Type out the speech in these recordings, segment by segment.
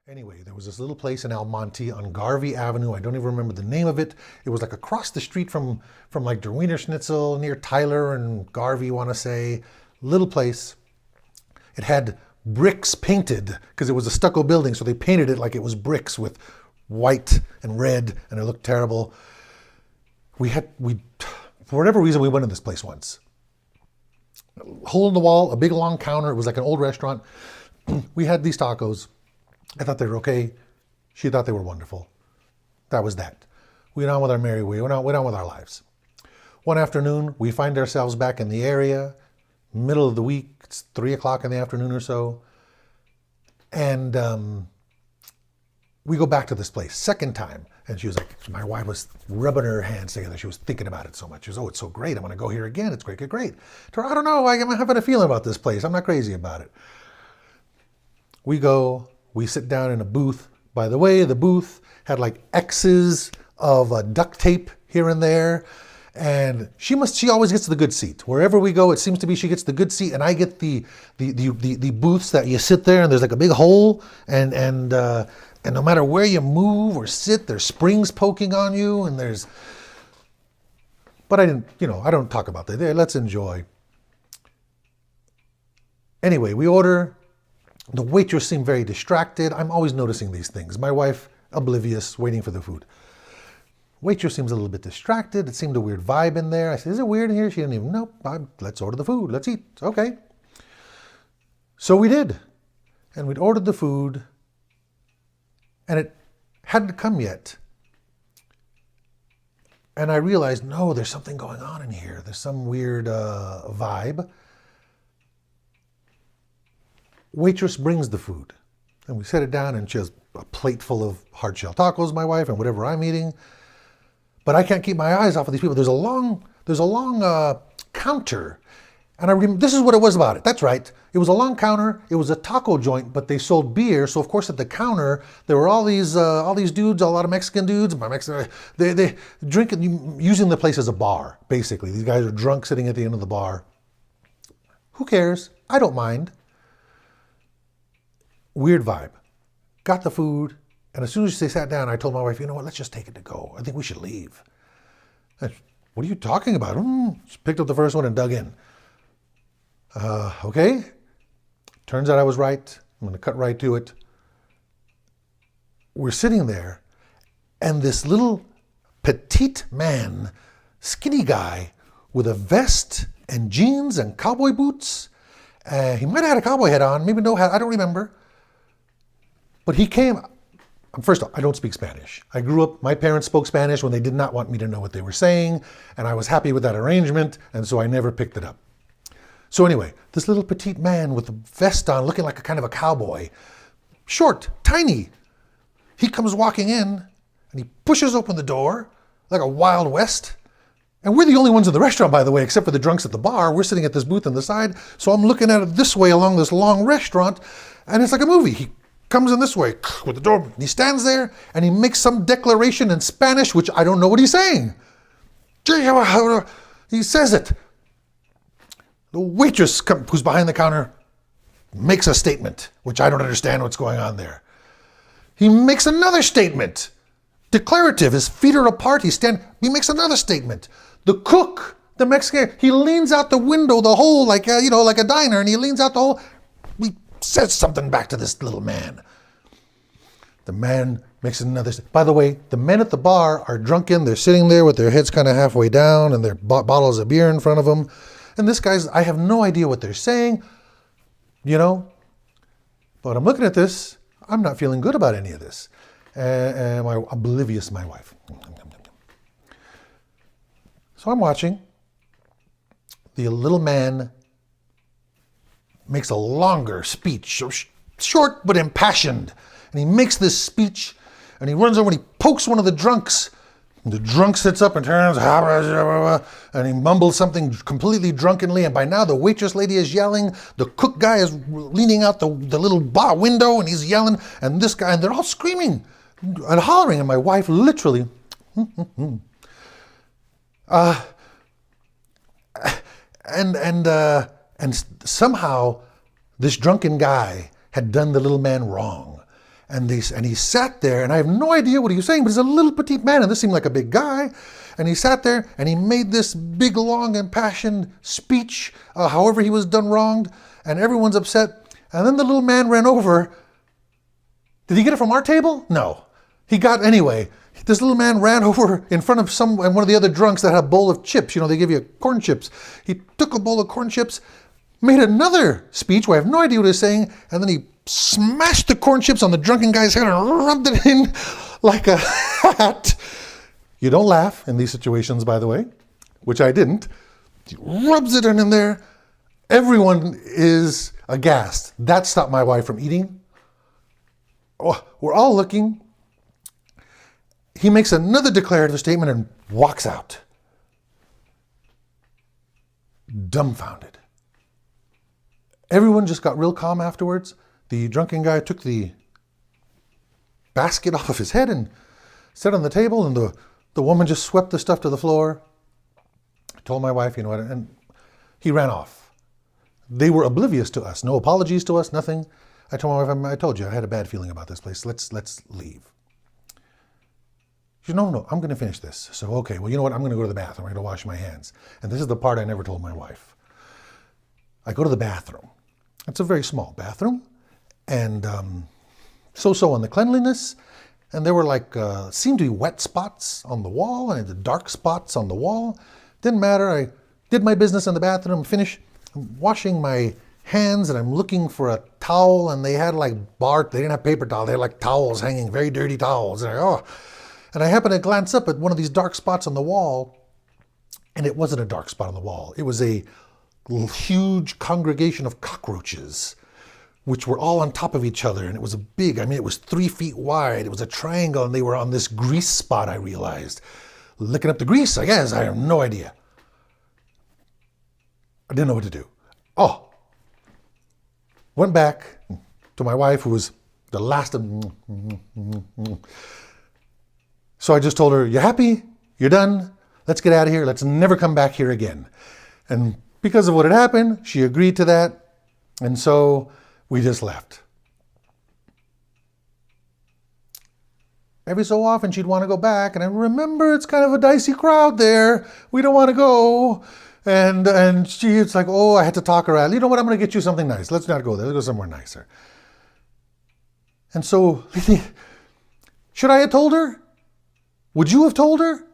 Anyway, there was this little place in Almonte on Garvey Avenue. I don't even remember the name of it. It was like across the street from like Der Wiener Schnitzel near Tyler and Garvey, want to say. Little place. It had bricks painted because it was a stucco building, so they painted it like it was bricks with white and red, and it looked terrible. We for whatever reason, we went in this place once. Hole in the wall, a big long counter. It was like an old restaurant. We had these tacos. I thought they were okay. She thought they were wonderful. That was that. We went on with our merry way. We went on with our lives. One afternoon, we find ourselves back in the area, middle of the week. It's 3 o'clock in the afternoon or so. And we go back to this place, second time. And she was like, my wife was rubbing her hands together. She was thinking about it so much. She was, oh, it's so great. I'm going to go here again. It's great, great. I don't know. I'm having a feeling about this place. I'm not crazy about it. We go. We sit down in a booth. By the way, the booth had like X's of duct tape here and there. And she always gets the good seat. Wherever we go, it seems to be she gets the good seat, and I get the booths that you sit there and there's like a big hole, and no matter where you move or sit, there's springs poking on you, and there's. But I don't talk about that. There, let's enjoy. Anyway, we order. The waitress seemed very distracted. I'm always noticing these things. My wife, oblivious, waiting for the food. Waitress seems a little bit distracted. It seemed a weird vibe in there. I said, is it weird in here? She didn't even know. Let's order the food. Let's eat. Okay. So we did. And we'd ordered the food. And it hadn't come yet. And I realized, no, there's something going on in here. There's some weird vibe. Waitress brings the food. And we set it down, and she has a plate full of hard shell tacos, my wife, and whatever I'm eating. But I can't keep my eyes off of these people. There's a long counter. And this is what it was about it. That's right. It was a long counter. It was a taco joint, but they sold beer. So of course at the counter there were all these dudes, a lot of Mexican dudes. They drinking, using the place as a bar. Basically, these guys are drunk, sitting at the end of the bar. Who cares? I don't mind. Weird vibe. Got the food, and as soon as they sat down, I told my wife, you know what? Let's just take it to go. I think we should leave. What are you talking about? Just picked up the first one and dug in. Okay. Turns out I was right. I'm going to cut right to it. We're sitting there, and this little petite man, skinny guy, with a vest and jeans and cowboy boots. He might have had a cowboy hat on, maybe no hat, I don't remember. But he came. First off, I don't speak Spanish. I grew up, my parents spoke Spanish when they did not want me to know what they were saying, and I was happy with that arrangement, and so I never picked it up. So anyway, this little petite man with a vest on, looking like a kind of a cowboy, short, tiny, he comes walking in, and he pushes open the door like a Wild West. And we're the only ones in the restaurant, by the way, except for the drunks at the bar. We're sitting at this booth on the side, so I'm looking at it this way along this long restaurant, and it's like a movie. He comes in this way with the door. He stands there and he makes some declaration in Spanish, which I don't know what he's saying. He says it. The waitress who's behind the counter makes a statement, which I don't understand what's going on there. He makes another statement. Declarative. His feet are apart. He makes another statement. The cook, the Mexican, he leans out the window, the hole, like a diner, and he leans out the hole. He says something back to this little man. The man makes another. By the way, the men at the bar are drunken. They're sitting there with their heads kind of halfway down and their bottles of beer in front of them. And this guy's, I have no idea what they're saying, But I'm looking at this. I'm not feeling good about any of this. And oblivious, my wife. So I'm watching. The little man makes a longer speech, short but impassioned. And he makes this speech, and he runs over and he pokes one of the drunks. And the drunk sits up and turns, and he mumbles something completely drunkenly. And by now the waitress lady is yelling. The cook guy is leaning out the little bar window, and he's yelling. And this guy, and they're all screaming and hollering. And my wife literally, and somehow this drunken guy had done the little man wrong. And he sat there, and I have no idea what he was saying, but he's a little petite man, and this seemed like a big guy. And he sat there, and he made this big, long, impassioned speech, however he was done wronged, and everyone's upset. And then the little man ran over. Did he get it from our table? No. He got anyway. This little man ran over in front of one of the other drunks that had a bowl of chips. You know, they give you corn chips. He took a bowl of corn chips, made another speech where I have no idea what he was saying, and then he smashed the corn chips on the drunken guy's head and rubbed it in like a hat. You don't laugh in these situations, by the way, which I didn't. He rubs it in there. Everyone is aghast. That stopped my wife from eating. Oh, we're all looking. He makes another declarative statement and walks out. Dumbfounded. Everyone just got real calm afterwards. The drunken guy took the basket off of his head and set it on the table, and the woman just swept the stuff to the floor. I told my wife, you know what, and he ran off. They were oblivious to us. No apologies to us, nothing. I told my wife, I told you, I had a bad feeling about this place. Let's leave. She said, no, I'm going to finish this. So, okay, well, you know what? I'm going to go to the bathroom. I'm going to wash my hands. And this is the part I never told my wife. I go to the bathroom. It's a very small bathroom. And so-so on the cleanliness. And there were seemed to be wet spots on the wall and the dark spots on the wall. Didn't matter. I did my business in the bathroom, finished. I'm washing my hands and I'm looking for a towel, and they had they didn't have paper towel. They had towels hanging, very dirty towels. And I happened to glance up at one of these dark spots on the wall, and it wasn't a dark spot on the wall. It was a huge congregation of cockroaches, which were all on top of each other. And it was it was 3 feet wide. It was a triangle, and they were on this grease spot, I realized. Licking up the grease, I guess. I have no idea. I didn't know what to do. Went back to my wife, who was the last of... So I just told her, you happy? You're done? Let's get out of here. Let's never come back here again. And because of what had happened, she agreed to that. And so we just left. Every so often she'd want to go back. And I remember it's kind of a dicey crowd there. We don't want to go. And it's like, I had to talk her out. You know what? I'm going to get you something nice. Let's not go there. Let's go somewhere nicer. And so, should I have told her? Would you have told her?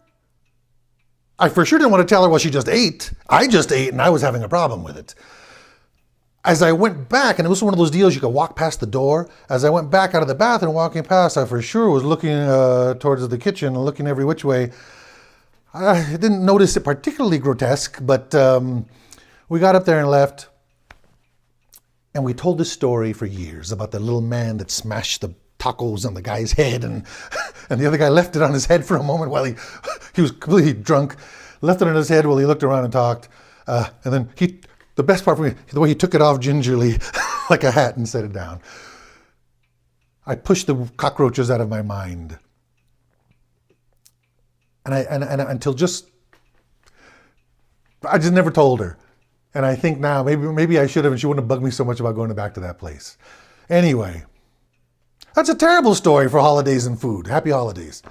I for sure didn't want to tell her what she just ate. I just ate and I was having a problem with it. As I went back, and it was one of those deals you could walk past the door. As I went back out of the bathroom, walking past, I for sure was looking towards the kitchen and looking every which way. I didn't notice it particularly grotesque, but we got up there and left. And we told this story for years about the little man that smashed the tacos on the guy's head, and the other guy left it on his head for a moment while he was completely drunk, left it on his head while he looked around and talked, and then the best part for me, the way he took it off gingerly like a hat and set it down. I pushed the cockroaches out of my mind, and I just never told her. And I think now maybe I should have, and she wouldn't have bugged me so much about going back to that place. Anyway. That's a terrible story for holidays and food. Happy holidays.